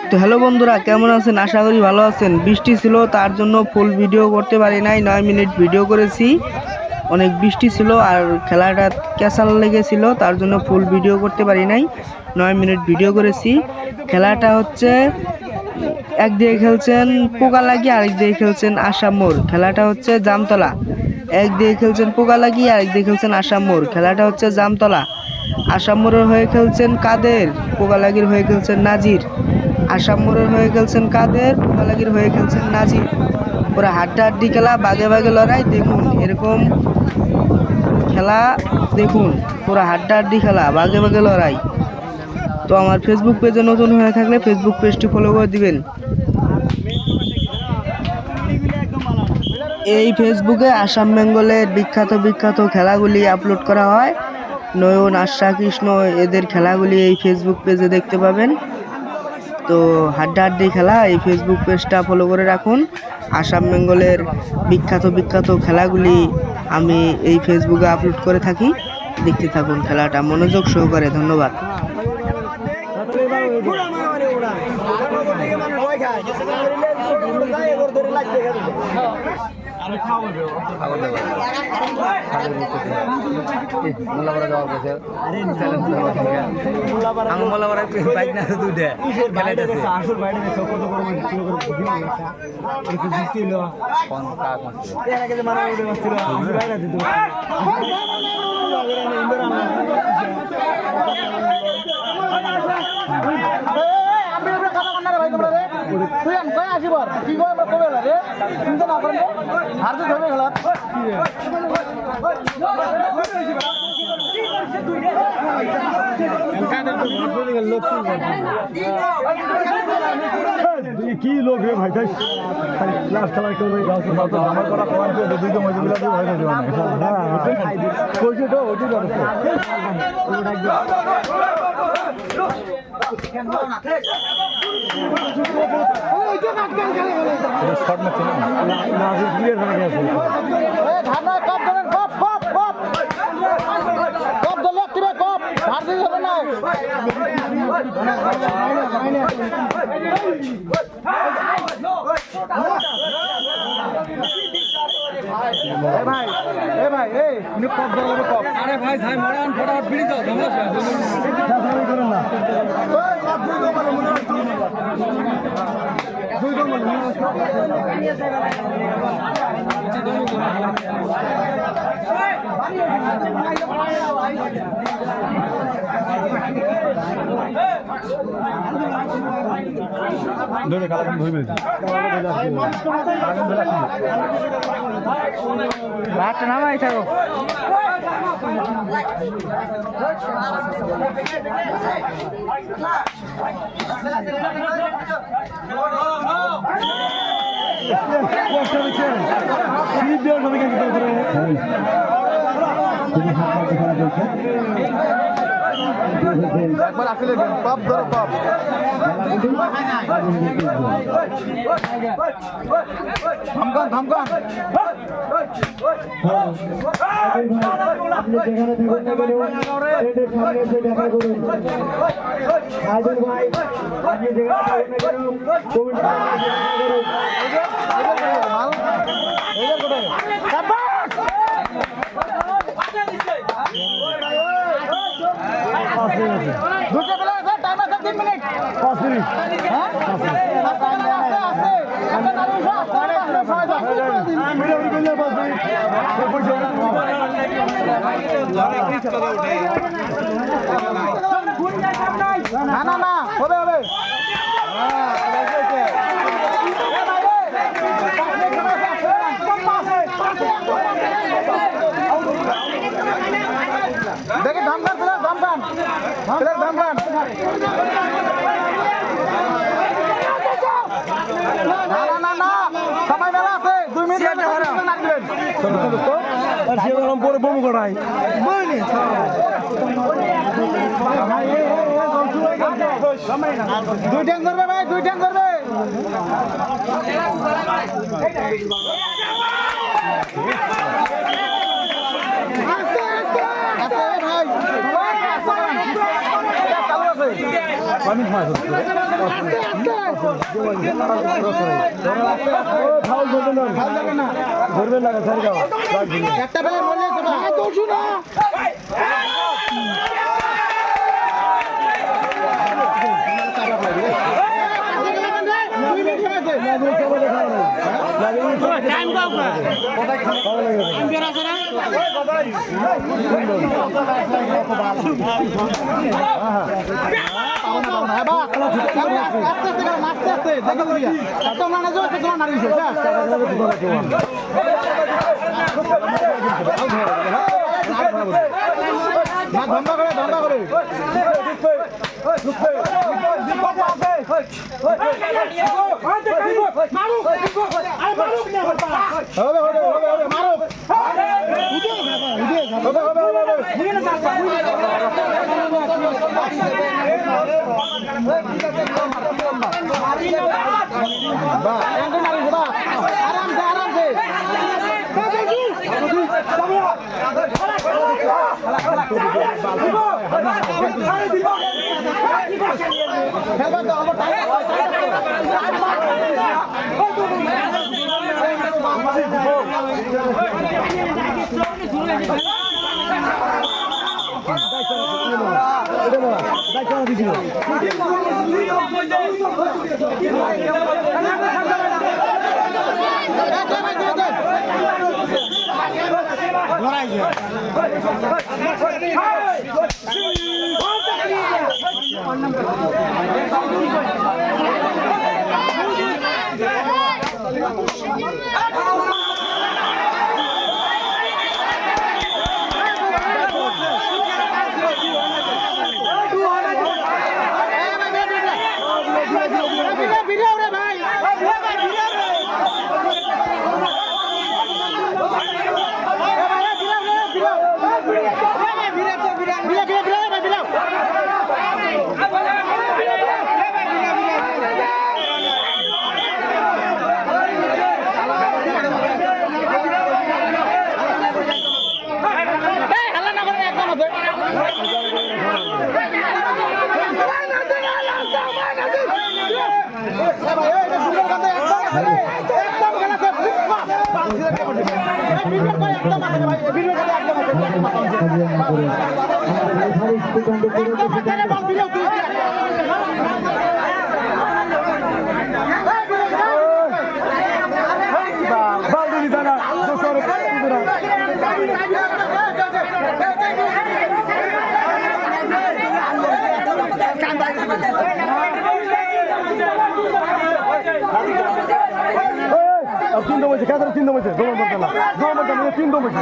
তো হ্যালো বন্ধুরা, কেমন আছেন? আশা করি ভালো আছেন। বৃষ্টি ছিল, তার জন্য ফুল ভিডিও করতে পারি নাই, 9 মিনিট ভিডিও করেছি। অনেক বৃষ্টি ছিল আর খেলাটা ক্যাসাল লেগেছিল, তার জন্য ফুল ভিডিও করতে পারি নাই, 9 মিনিট ভিডিও করেছি। খেলাটা হচ্ছে একদিকে খেলছেন পোকালাগি, আরেক দিকে খেলছেন আসাম মোড়। খেলাটা হচ্ছে জামতলা। একদিকে খেলছেন পোকালাগি, আরেকদিকে খেলছেন আসাম মোড়। খেলাটা হচ্ছে জামতলা। আসাম মোড়ের হয়ে খেলছেন কাদের, পোকালাগির হয়ে খেলছেন নাজির। আসাম মোড়ের হয়ে খেলছেন কাদের, পোকালাগির হয়ে খেলছেন নাজির। পুরো হাড্ডাহাড্ডি খেলা, বাগে বাগে লড়াই। দেখুন এরকম খেলা, দেখুন পুরো হাড্ডাহাড্ডি খেলা, বাগে বাগে লড়াই। তো আমার ফেসবুক পেজে নতুন হয়ে থাকলে ফেসবুক পেজটি ফলো করে দিবেন। এই ফেসবুকে আসাম বেঙ্গলের বিখ্যাত বিখ্যাত খেলাগুলি আপলোড করা হয়। নয়ন, আশা, কৃষ্ণ এদের খেলাগুলি এই ফেসবুক পেজে দেখতে পাবেন। তো হাড্ডাহাড্ডি খেলা, এই ফেসবুক পেজটা ফলো করে রাখুন। আসাম বেঙ্গলের বিখ্যাত বিখ্যাত খেলাগুলি আমি এই ফেসবুকে আপলোড করে থাকি। দেখতে থাকুন খেলাটা মনোযোগ সহকারে। ধন্যবাদ। কি লোক রে ভাই, লাস্ট খেলা কেউ আমার করা পয়েন্ট দুইটা মজুরিলা দিয়ে ভাই দেওয়া নাই। কইছে তো ওটি করছে শর্ট ম্যাচ না, নাজির ক্লিয়ার হয়ে গেছে। এই ধানা কাপ ধরেন, কাপ কাপ কাপ কাপ দলে একটিবে কাপ ভারতে যাবে না। ভাই এ ভাই এই কপ ধরে কপ। আরে ভাই ভাই মরান ফটাফট বিড়ি দাও, সমস্যা করেন না। ধরে কালা ধরে ফেলছি ভাতটা নামাই থাকো। একবার আসলে কপ ধরো কপ। ধমকান ধমকান। আপনি যেখানে থাকুন না কেন এদের সামনে এসে দেখা করুন। আইদুল ভাই আপনি যেখানে থাকুন না কেন কমেন্ট দুটো বেলা আছে, টাইম আছে 3 মিনিট 5 মিনিট। হ্যাঁ না না না হবে হবে। দেখি ধামকান প্লেয়ার, ধামকান প্লেয়ার, ধামকান। না না না না সময় বেলা আছে, 2 মিনিট পরে বমু করাই। দুই ট্যাঙ্ক ধরবে ভাই, 2 ট্যাঙ্ক ধরবে। ভাই আমি খাই ধরবেন না একটা বেলা মনে না ধন্দা করে তিন দম হয়েছে খেতে তিন দম হয়েছে দোকান বলতে না দোকান বলতে না তিন দম হয়েছে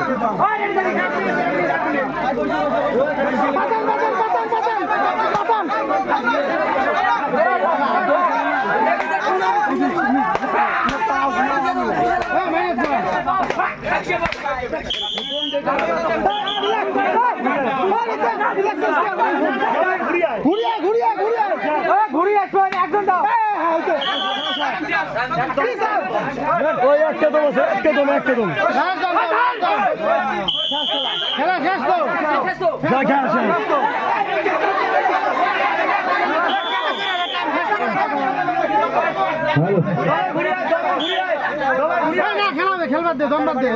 ঘুরিয়া ঘুরিয়া ঘুরিয়া ঘুরিয়া একজন দাও ওই একটা দম আছে একটা দম খেলা শেষ তো খেলবার দে দম বাদ দে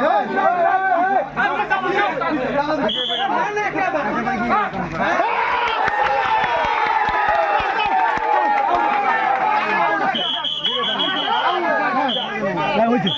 হয়েছে